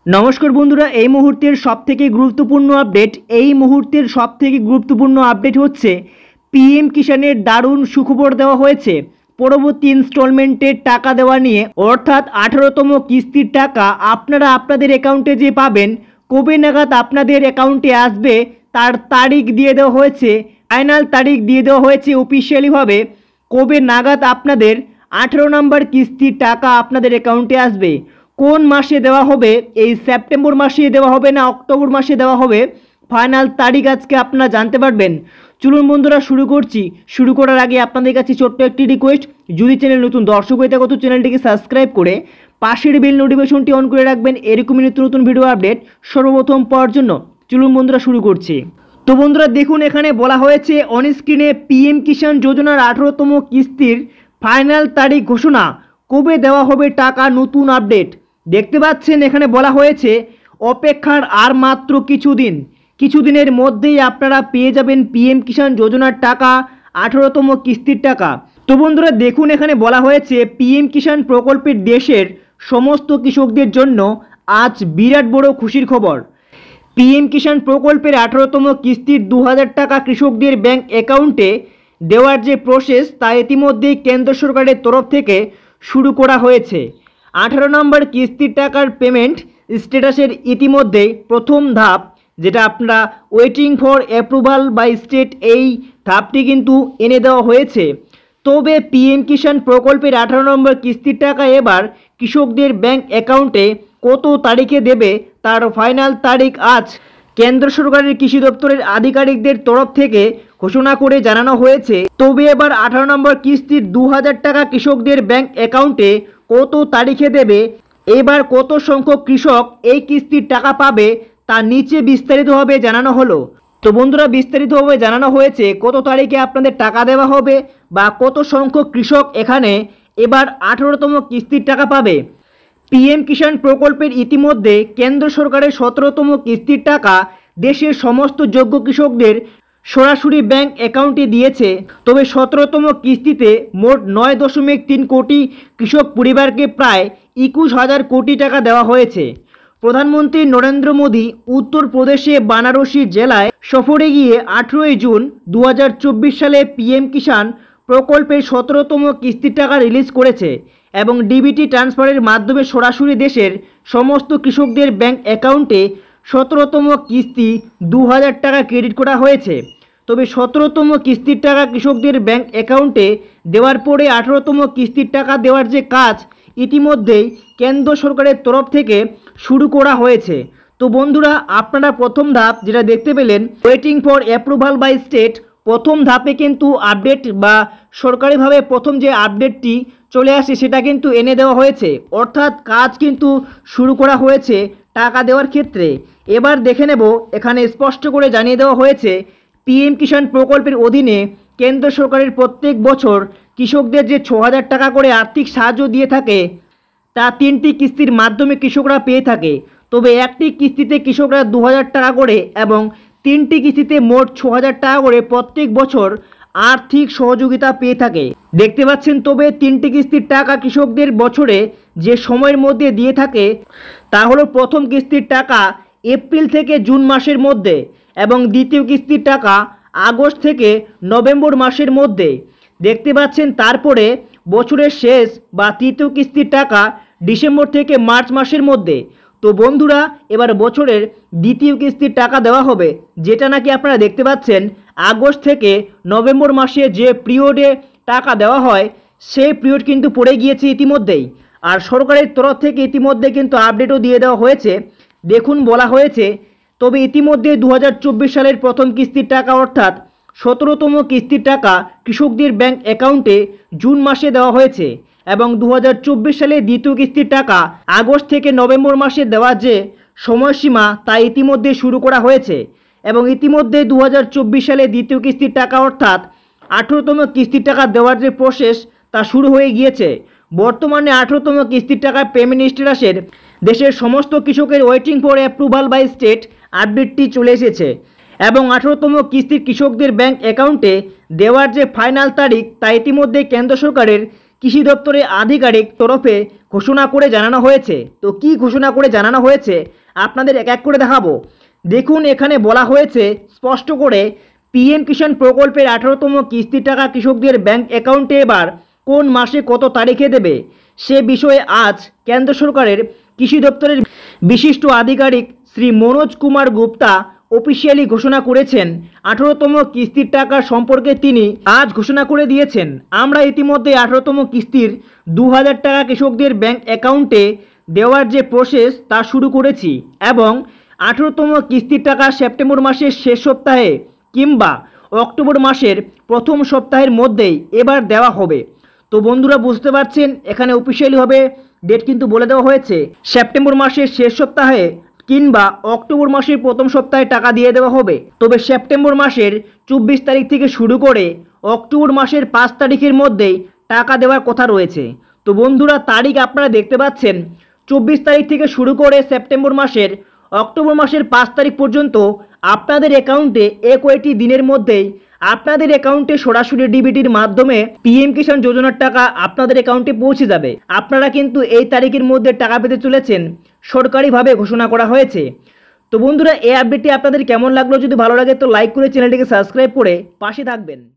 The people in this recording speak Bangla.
নমস্কার বন্ধুরা, এই মুহূর্তের সবথেকে গুরুত্বপূর্ণ আপডেট হচ্ছে পিএম কিষাণের দারুণ সুখবর দেওয়া হয়েছে পরবর্তী ইনস্টলমেন্টের টাকা দেওয়া নিয়ে। অর্থাৎ 18তম কিস্তির টাকা আপনারা আপনাদের অ্যাকাউন্টে যে পাবেন, কবে নাগাদ আপনাদের অ্যাকাউন্টে আসবে তার তারিখ দিয়ে দেওয়া হয়েছে। ফাইনাল তারিখ দিয়ে দেওয়া হয়েছে অফিসিয়ালিভাবে, কবে নাগাদ আপনাদের 18 নম্বর কিস্তির টাকা আপনাদের অ্যাকাউন্টে আসবে। কোন মাসে দেওয়া হবে, এই সেপ্টেম্বর মাসে দেওয়া হবে না অক্টোবর মাসে দেওয়া হবে, ফাইনাল তারিখ আজকে আপনারা জানতে পারবেন। চলুন বন্ধুরা শুরু করছি। শুরু করার আগে আপনাদের কাছে ছোট্ট একটি রিকোয়েস্ট, যদি চ্যানেল নতুন দর্শক হয়ে থাকো তো চ্যানেলটিকে সাবস্ক্রাইব করে পাশের বেল নোটিফিকেশনটি অন করে রাখবেন, এরকমই নিত্য নতুন ভিডিও আপডেট সর্বপ্রথম পাওয়ার জন্য। চলুন বন্ধুরা শুরু করছি। তো বন্ধুরা দেখুন, এখানে বলা হয়েছে অন স্ক্রিনে পিএম কিষাণ যোজনার 18তম কিস্তির ফাইনাল তারিখ ঘোষণা, কবে দেওয়া হবে টাকা, নতুন আপডেট দেখতে পাচ্ছেন। এখানে বলা হয়েছে অপেক্ষার আর মাত্র কিছুদিনের মধ্যেই আপনারা পেয়ে যাবেন পিএম কিষাণ যোজনার টাকা, 18তম কিস্তির টাকা। তো বন্ধুরা দেখুন, এখানে বলা হয়েছে পিএম কিষাণ প্রকল্পের দেশের সমস্ত কৃষকদের জন্য আজ বিরাট বড় খুশির খবর। পিএম কিষাণ প্রকল্পের 18তম কিস্তির 2000 টাকা কৃষকদের ব্যাংক অ্যাকাউন্টে দেওয়ার যে প্রসেস, তা ইতিমধ্যেই কেন্দ্র সরকারের তরফ থেকে শুরু করা হয়েছে। 18 নম্বর কিস্তির টাকার পেমেন্ট স্ট্যাটাসের ইতিমধ্যেই প্রথম ধাপ, যেটা আপনারা waiting for approval by state, এই ধাপটি কিন্তু এনে দেওয়া হয়েছে। তবে পিএম কিষাণ প্রকল্পের 18 নম্বর কিস্তির টাকা এবার কৃষকদের ব্যাংক অ্যাকাউন্টে কত তারিখে দেবে তার ফাইনাল তারিখ আজ কেন্দ্র সরকারের কৃষি দপ্তরের আধিকারিকদের তরফ থেকে ঘোষণা করে জানানো হয়েছে। তবে এবার 18 নম্বর কিস্তির 2000 টাকা কৃষকদের ব্যাংক অ্যাকাউন্টে কত তারিখে দেবে, এবার কত সংখ্যক কৃষক এই কিস্তির টাকা পাবে, তা নিচে বিস্তারিতভাবে জানানো হলো। তো বন্ধুরা বিস্তারিতভাবে জানানো হয়েছে কত তারিখে আপনাদের টাকা দেওয়া হবে বা কত সংখ্যক কৃষক এখানে এবার 18তম কিস্তির টাকা পাবে। পিএম কিষাণ প্রকল্পের ইতিমধ্যে কেন্দ্র সরকারের 17তম কিস্তির টাকা দেশের সমস্ত যোগ্য কৃষকদের সরাসরি ব্যাংক অ্যাকাউন্টে দিয়েছে। তবে 17তম কিস্তিতে মোট 9.3 কোটি কৃষক পরিবারকে প্রায় 21,000 কোটি টাকা দেওয়া হয়েছে। প্রধানমন্ত্রী নরেন্দ্র মোদী উত্তরপ্রদেশে বারাণসী জেলায় সফরে গিয়ে 18 জুন 2024 সালে পিএম কিষাণ প্রকল্পের 17তম কিস্তির টাকা রিলিজ করেছে এবং ডিবিটি ট্রান্সফারের মাধ্যমে সরাসরি দেশের সমস্ত কৃষকদের ব্যাংক অ্যাকাউন্টে 17তম কিস্তি 2000 টাকা ক্রেডিট করা হয়েছে। তবে 17তম কিস্তির টাকা কৃষকদের ব্যাংক অ্যাকাউন্টে দেওয়ার পরে 18তম কিস্তির টাকা দেওয়ার যে কাজ ইতিমধ্যেই কেন্দ্র সরকারের তরফ থেকে শুরু করা হয়েছে। তো বন্ধুরা আপনারা প্রথম ধাপ যেটা দেখতে পেলেন, waiting for approval by state, প্রথম ধাপে কিন্তু আপডেট বা সরকারিভাবে প্রথম যে আপডেটটি চলে আসে সেটা কিন্তু এনে দেওয়া হয়েছে। অর্থাৎ কাজ কিন্তু শুরু করা হয়েছে টাকা দেওয়ার ক্ষেত্রে। এবার দেখে নেব, এখানে স্পষ্ট করে জানিয়ে দেওয়া হয়েছে পিএম কিষাণ প্রকল্পের অধীনে কেন্দ্র সরকারের প্রত্যেক বছর কৃষকদের যে 6,000 টাকা করে আর্থিক সাহায্য দিয়ে থাকে, তা 3টি কিস্তির মাধ্যমে কৃষকরা পেয়ে থাকে। তবে একটি কিস্তিতে কৃষকরা 2000 টাকা করে এবং 3টি কিস্তিতে মোট 6,000 টাকা করে প্রত্যেক বছর আর্থিক সহযোগিতা পেয়ে থাকে দেখতে পাচ্ছেন। তবে 3টি কিস্তির টাকা কৃষকদের বছরে যে সময়ের মধ্যে দিয়ে থাকে তা হলো প্রথম কিস্তির টাকা এপ্রিল থেকে জুন মাসের মধ্যে এবং দ্বিতীয় কিস্তির টাকা আগস্ট থেকে নভেম্বর মাসের মধ্যে দেখতে পাচ্ছেন। তারপরে বছরের শেষ বা তৃতীয় কিস্তির টাকা ডিসেম্বর থেকে মার্চ মাসের মধ্যে। তো বন্ধুরা এবার বছরের দ্বিতীয় কিস্তির টাকা দেওয়া হবে, যেটা নাকি আপনারা দেখতে পাচ্ছেন আগস্ট থেকে নভেম্বর মাসে যে পিরিয়ডে টাকা দেওয়া হয় সেই পিরিয়ড কিন্তু পড়ে গিয়েছে ইতিমধ্যেই। আর সরকারের তরফ থেকে ইতিমধ্যে কিন্তু আপডেটও দিয়ে দেওয়া হয়েছে। দেখুন বলা হয়েছে, তবে ইতিমধ্যে 2024 সালের প্রথম কিস্তির টাকা অর্থাৎ 17তম কিস্তির টাকা কৃষকদের ব্যাংক অ্যাকাউন্টে জুন মাসে দেওয়া হয়েছে এবং 2024 সালে দ্বিতীয় কিস্তির টাকা আগস্ট থেকে নভেম্বর মাসে দেওয়ার যে সময়সীমা তা ইতিমধ্যে শুরু করা হয়েছে এবং ইতিমধ্যে 2024 সালে দ্বিতীয় কিস্তির টাকা অর্থাৎ 18তম কিস্তির টাকা দেওয়ার যে প্রসেস তা শুরু হয়ে গিয়েছে। বর্তমানে 18তম কিস্তির টাকা পেমেন্ট স্ট্যাটাসের দেশের সমস্ত কৃষকের waiting for approval by state আপডেটটি চলে এসেছে এবং 18তম কিস্তির কৃষকদের ব্যাংক অ্যাকাউন্টে দেওয়ার যে ফাইনাল তারিখ তা ইতিমধ্যে কেন্দ্র সরকারের কৃষি দপ্তরের আধিকারিক তরফে ঘোষণা করে জানানো হয়েছে। তো কি ঘোষণা করে জানানো হয়েছে আপনাদের এক এক করে দেখাবো। দেখুন, এখানে বলা হয়েছে স্পষ্ট করে, পিএম কিষাণ প্রকল্পের 18তম কিস্তির টাকা কৃষকদের ব্যাংক অ্যাকাউন্টে এবার কোন মাসে কত তারিখে দেবে সে বিষয়ে আজ কেন্দ্র সরকারের কৃষি দপ্তরের বিশিষ্ট আধিকারিক শ্রী মনোজ কুমার গুপ্তা অফিসিয়ালি ঘোষণা করেছেন। 18তম কিস্তির টাকা সম্পর্কে তিনি আজ ঘোষণা করে দিয়েছেন। আমরা ইতিমধ্যে 18তম কিস্তির 2000 টাকা কৃষকদের ব্যাংক অ্যাকাউন্টে দেওয়ার যে প্রসেস তা শুরু করেছি এবং 18তম কিস্তির টাকা সেপ্টেম্বর মাসের শেষ সপ্তাহে কিংবা অক্টোবর মাসের প্রথম সপ্তাহের মধ্যেই এবার দেওয়া হবে। তো বন্ধুরা, বুঝতে পারছেন, এখানে অফিসিয়ালিভাবে ডেট কিন্তু বলে দেওয়া হয়েছে সেপ্টেম্বর মাসের শেষ সপ্তাহে কিংবা অক্টোবর মাসের প্রথম সপ্তাহে টাকা দিয়ে দেওয়া হবে। তবে সেপ্টেম্বর মাসের 24 তারিখ থেকে শুরু করে অক্টোবর মাসের 5 তারিখের মধ্যেই টাকা দেওয়ার কথা রয়েছে। তো বন্ধুরা, তারিখ আপনারা দেখতে পাচ্ছেন, 24 তারিখ থেকে শুরু করে সেপ্টেম্বর মাসের অক্টোবর মাসের 5 তারিখ পর্যন্ত আপনাদের অ্যাকাউন্টে কয়েকটি দিনের মধ্যেই আপনাদের অ্যাকাউন্টে সরাসরি ডিবিটির মাধ্যমে পিএম কিষাণ যোজনার টাকা আপনাদের অ্যাকাউন্টে পৌঁছে যাবে। আপনারা কিন্তু এই তারিখের মধ্যে টাকা পেতে চলেছেন, সরকারিভাবে ঘোষণা করা হয়েছে। তো বন্ধুরা, এই আপডেটটি আপনাদের কেমন লাগলো? যদি ভালো লাগে তো লাইক করে চ্যানেলটিকে সাবস্ক্রাইব করে পাশে থাকবেন।